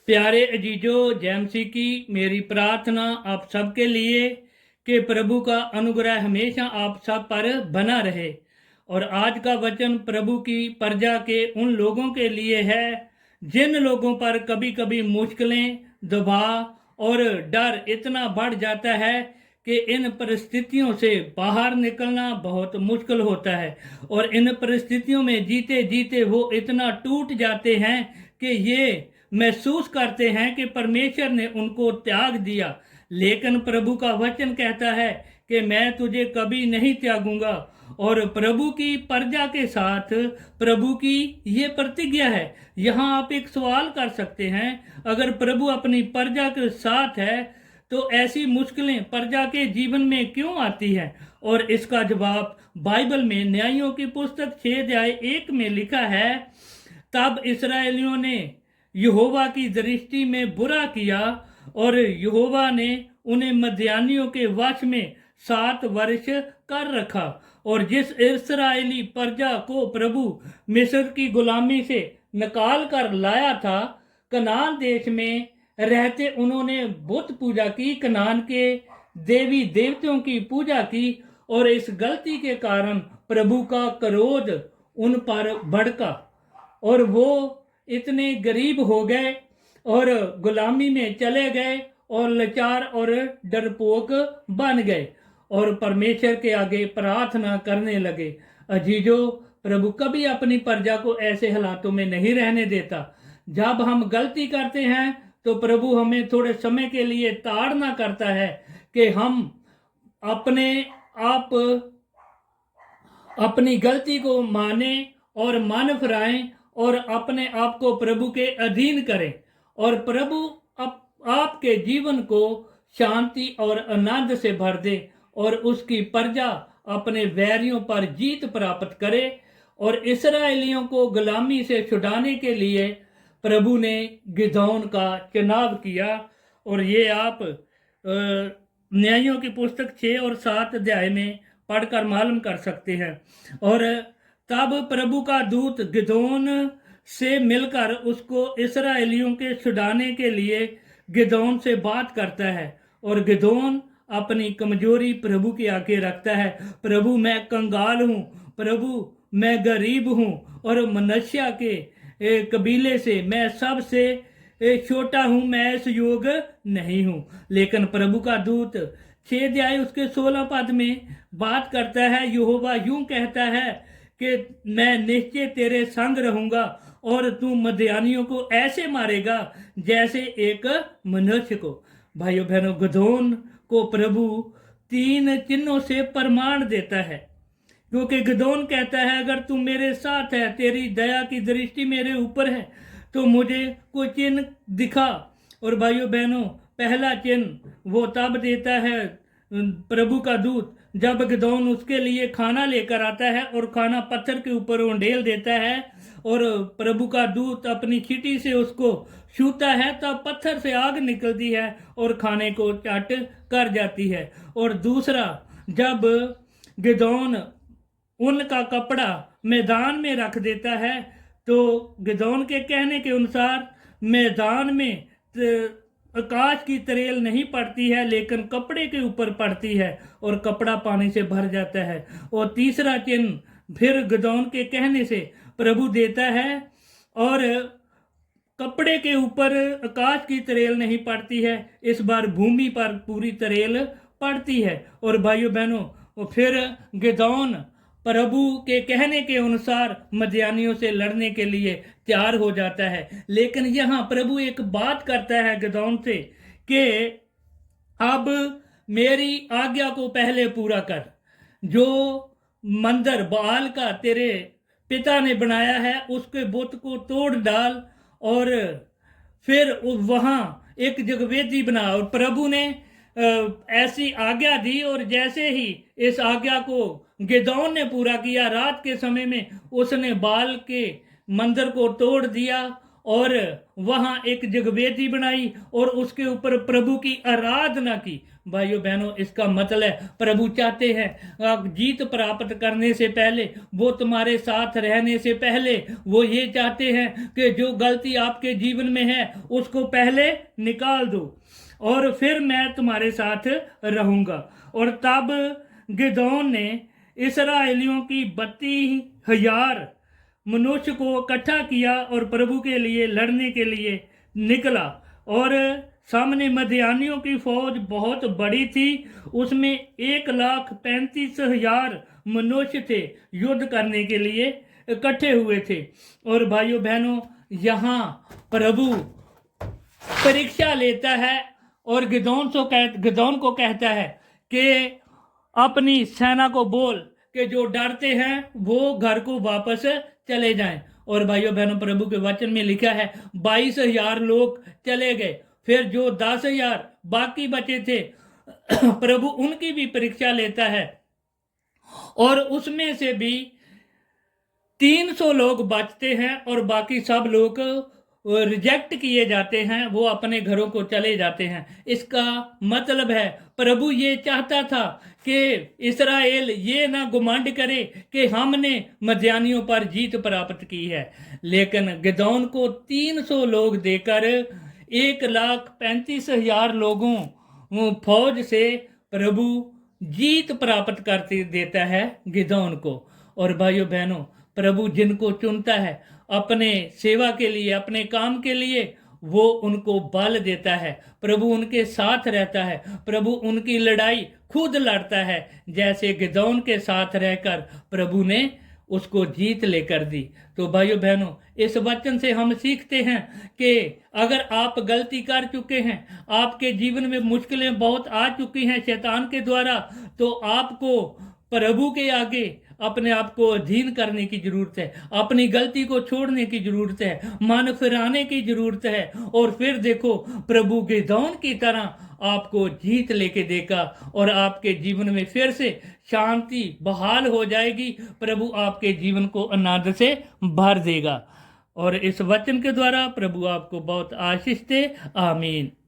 प्यारे अजीजों, जय मसीह की मेरी प्रार्थना आप सबके लिए कि प्रभु का अनुग्रह हमेशा आप सब पर बना रहे। और आज का वचन प्रभु की प्रजा के उन लोगों के लिए है जिन लोगों पर कभी कभी मुश्किलें, दबाव और डर इतना बढ़ जाता है कि इन परिस्थितियों से बाहर निकलना बहुत मुश्किल होता है। और इन परिस्थितियों में जीते जीते वो इतना टूट जाते हैं कि ये महसूस करते हैं कि परमेश्वर ने उनको त्याग दिया। लेकिन प्रभु का वचन कहता है कि मैं तुझे कभी नहीं त्यागूंगा। और प्रभु की प्रजा के साथ प्रभु की ये प्रतिज्ञा है। यहाँ आप एक सवाल कर सकते हैं, अगर प्रभु अपनी प्रजा के साथ है तो ऐसी मुश्किलें प्रजा के जीवन में क्यों आती हैं? और इसका जवाब बाइबल में न्यायों की पुस्तक 6 अध्याय 1 में लिखा है, तब इस्राएलियों ने यहोवा की दृष्टि में बुरा किया और यहोवा ने उन्हें मद्यानियों के वश में 7 वर्ष कर रखा। और जिस इस्राएली प्रजा को प्रभु मिस्र की गुलामी से निकाल कर लाया था, कनान देश में रहते उन्होंने बुत पूजा की, कनान के देवी देवताओं की पूजा की। और इस गलती के कारण प्रभु का क्रोध उन पर भड़का और वो इतने गरीब हो गए और गुलामी में चले गए और लाचार और डरपोक बन गए और परमेश्वर के आगे प्रार्थना करने लगे। अजीजों, प्रभु कभी अपनी प्रजा को ऐसे हालातों में नहीं रहने देता। जब हम गलती करते हैं तो प्रभु हमें थोड़े समय के लिए ताड़ना करता है कि हम अपने आप अपनी गलती को माने और मन फिराएं और अपने आप को प्रभु के अधीन करें। और प्रभु आपके जीवन को शांति और आनंद से भर दे और उसकी प्रजा अपने वैरियों पर जीत प्राप्त करे। और इस्राएलियों को गुलामी से छुड़ाने के लिए प्रभु ने गिदोन का चुनाव किया। और ये आप न्यायों की पुस्तक 6 और 7 अध्याय में पढ़कर मालूम कर सकते हैं। और तब प्रभु का दूत गिदोन से मिलकर उसको इस्राएलियों के छुड़ाने के लिए गिदोन से बात करता है। और गिदोन अपनी कमजोरी प्रभु के आगे रखता है। प्रभु, मैं कंगाल हूँ, प्रभु मैं गरीब हूँ और मनुष्य के कबीले से मैं सबसे छोटा हूँ, मैं इस योग नहीं हूँ। लेकिन प्रभु का दूत 6 अध्याय उसके 16 पद में बात करता है। यहोवा यूं कहता है कि मैं निश्चय तेरे संग रहूंगा और तू मद्यानियों को ऐसे मारेगा जैसे एक मनुष्य को। भाइयों बहनों, गिदोन को प्रभु 3 चिन्हों से प्रमाण देता है, क्योंकि गिदोन कहता है, अगर तू मेरे साथ है, तेरी दया की दृष्टि मेरे ऊपर है, तो मुझे कोई चिन्ह दिखा। और भाइयों बहनों, पहला चिन्ह वो तब देता है प्रभु का दूत जब गिदोन उसके लिए खाना लेकर आता है और खाना पत्थर के ऊपर उंडेल देता है और प्रभु का दूत अपनी चींटी से उसको छूता है, तब पत्थर से आग निकलती है और खाने को चट कर जाती है। और दूसरा, जब गिदोन उनका कपड़ा मैदान में रख देता है, तो गिदोन के कहने के अनुसार मैदान में आकाश की तरेल नहीं पड़ती है, लेकिन कपड़े के ऊपर पड़ती है और कपड़ा पानी से भर जाता है। और तीसरा चिन्ह फिर गिदोन के कहने से प्रभु देता है और कपड़े के ऊपर आकाश की तरेल नहीं पड़ती है, इस बार भूमि पर पूरी तरेल पड़ती है। और भाइयों बहनों, फिर गिदोन प्रभु के कहने के अनुसार मद्यानियों से लड़ने के लिए तैयार हो जाता है। लेकिन यहाँ प्रभु एक बात करता है गिदोन से कि अब मेरी आज्ञा को पहले पूरा कर। जो मंदिर बाल का तेरे पिता ने बनाया है, उसके बुत को तोड़ डाल और फिर वहाँ एक जगवेदी बना। और प्रभु ने ऐसी आज्ञा दी और जैसे ही इस आज्ञा को गिदोन ने पूरा किया, रात के समय में उसने बाल के मंदिर को तोड़ दिया और वहां एक जगवेदी बनाई और उसके ऊपर प्रभु की आराधना की। भाइयों बहनों, इसका मतलब है प्रभु चाहते हैं आप जीत प्राप्त करने से पहले, वो तुम्हारे साथ रहने से पहले, वो ये चाहते हैं कि जो गलती आपके जीवन में है उसको पहले निकाल दो और फिर मैं तुम्हारे साथ रहूंगा। और तब गिदोन ने इस्राएलियों की 32,000 मनुष्य को इकट्ठा किया और प्रभु के लिए लड़ने के लिए निकला। और सामने मदियानियों की फौज बहुत बड़ी थी, उसमें 1,35,000 मनुष्य थे, युद्ध करने के लिए इकट्ठे हुए थे। और भाइयों बहनों, यहाँ प्रभु परीक्षा लेता है और गिदोन को कहता है कि अपनी सेना को बोल कि जो डरते हैं वो घर को वापस चले जाएं। और भाइयों बहनों, प्रभु के वचन में लिखा है 22,000 लोग चले गए, फिर जो 10,000 बाकी बचे थे प्रभु उनकी भी परीक्षा लेता है और उसमें से भी 300 लोग बचते हैं और बाकी सब लोग रिजेक्ट किए जाते हैं, वो अपने घरों को चले जाते हैं। इसका मतलब है प्रभु ये चाहता था कि इस्राएल ये ना गुमांड करे कि हमने मदियानियों पर जीत प्राप्त की है, लेकिन गिदोन को 300 लोग देकर 1,35,000 लोगों फौज से प्रभु जीत प्राप्त करते देता है गिदोन को। और भाइयों बहनों, प्रभु जिनको चुनता है अपने सेवा के लिए, अपने काम के लिए, वो उनको बल देता है, प्रभु उनके साथ रहता है, प्रभु उनकी लड़ाई खुद लड़ता है, जैसे गिदोन के साथ रहकर प्रभु ने उसको जीत लेकर दी। तो भाइयों बहनों, इस वचन से हम सीखते हैं कि अगर आप गलती कर चुके हैं, आपके जीवन में मुश्किलें बहुत आ चुकी हैं शैतान के द्वारा, तो आपको प्रभु के आगे अपने आप को अधीन करने की जरूरत है, अपनी गलती को छोड़ने की जरूरत है, मन फिराने की जरूरत है। और फिर देखो, प्रभु गिदोन की तरह आपको जीत लेके देगा और आपके जीवन में फिर से शांति बहाल हो जाएगी, प्रभु आपके जीवन को आनंद से भर देगा। और इस वचन के द्वारा प्रभु आपको बहुत आशीष दे। आमीन।